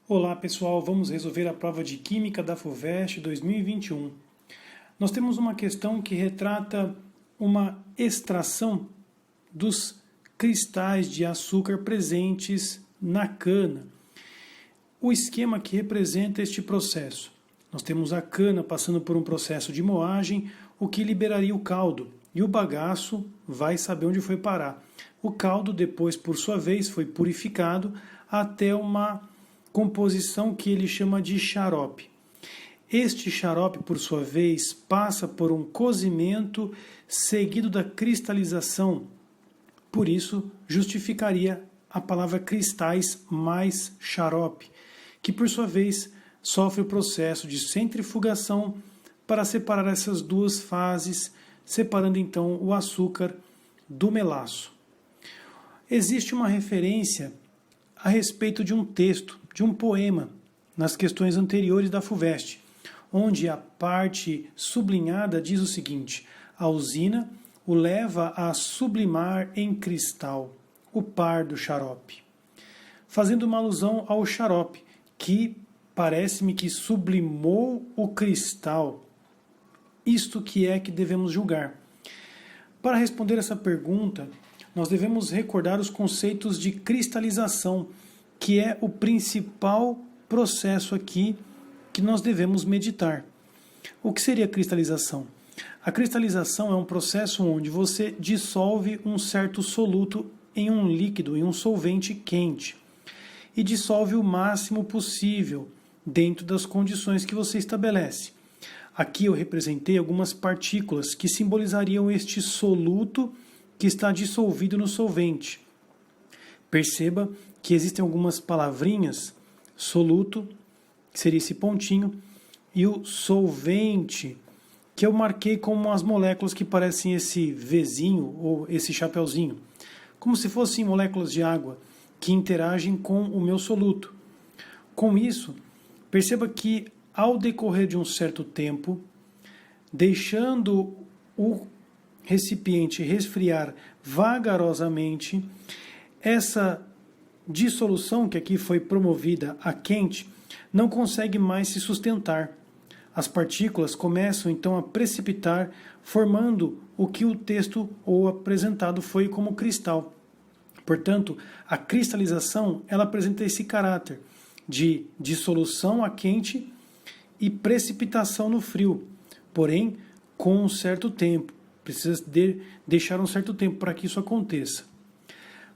Olá pessoal, vamos resolver a prova de Química da FUVEST 2021. Nós temos uma questão que retrata uma extração dos cristais de açúcar presentes na cana. O esquema que representa este processo. Nós temos a cana passando por um processo de moagem, o que liberaria o caldo, e o bagaço vai saber onde foi parar. O caldo depois, por sua vez, foi purificado até uma composição que ele chama de xarope. Este xarope, por sua vez, passa por um cozimento seguido da cristalização. Por isso, justificaria a palavra cristais mais xarope, que por sua vez sofre o processo de centrifugação para separar essas duas fases, separando então o açúcar do melaço. Existe uma referência a respeito de um texto, de um poema, nas questões anteriores da FUVEST, onde a parte sublinhada diz o seguinte: a usina o leva a sublimar em cristal o par do xarope, fazendo uma alusão ao xarope, que parece-me que sublimou o cristal. Isto que é que devemos julgar. Para responder essa pergunta, nós devemos recordar os conceitos de cristalização, que é o principal processo aqui que nós devemos meditar. O que seria a cristalização? A cristalização é um processo onde você dissolve um certo soluto em um líquido, em um solvente quente, e dissolve o máximo possível dentro das condições que você estabelece. Aqui eu representei algumas partículas que simbolizariam este soluto que está dissolvido no solvente. Perceba que existem algumas palavrinhas, soluto, que seria esse pontinho, e o solvente, que eu marquei como as moléculas que parecem esse Vzinho ou esse chapeuzinho, como se fossem moléculas de água que interagem com o meu soluto. Com isso, perceba que ao decorrer de um certo tempo, deixando o recipiente resfriar vagarosamente, essa dissolução que aqui foi promovida a quente não consegue mais se sustentar. As partículas começam então a precipitar, formando o que o texto ou apresentado foi como cristal. Portanto, a cristalização ela apresenta esse caráter de dissolução a quente e precipitação no frio, porém com um certo tempo. Precisa deixar um certo tempo para que isso aconteça.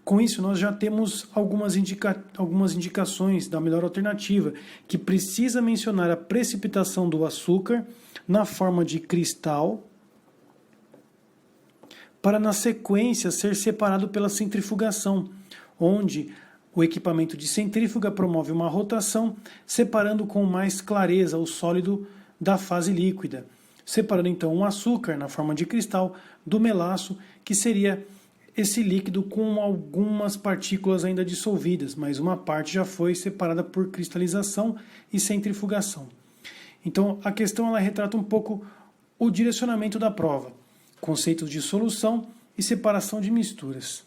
Com isso, nós já temos algumas indicações da melhor alternativa, que precisa mencionar a precipitação do açúcar na forma de cristal, para na sequência ser separado pela centrifugação, onde o equipamento de centrífuga promove uma rotação, separando com mais clareza o sólido da fase líquida, separando então o açúcar na forma de cristal do melaço, que seria esse líquido com algumas partículas ainda dissolvidas, mas uma parte já foi separada por cristalização e centrifugação. Então a questão ela retrata um pouco o direcionamento da prova, conceitos de solução e separação de misturas.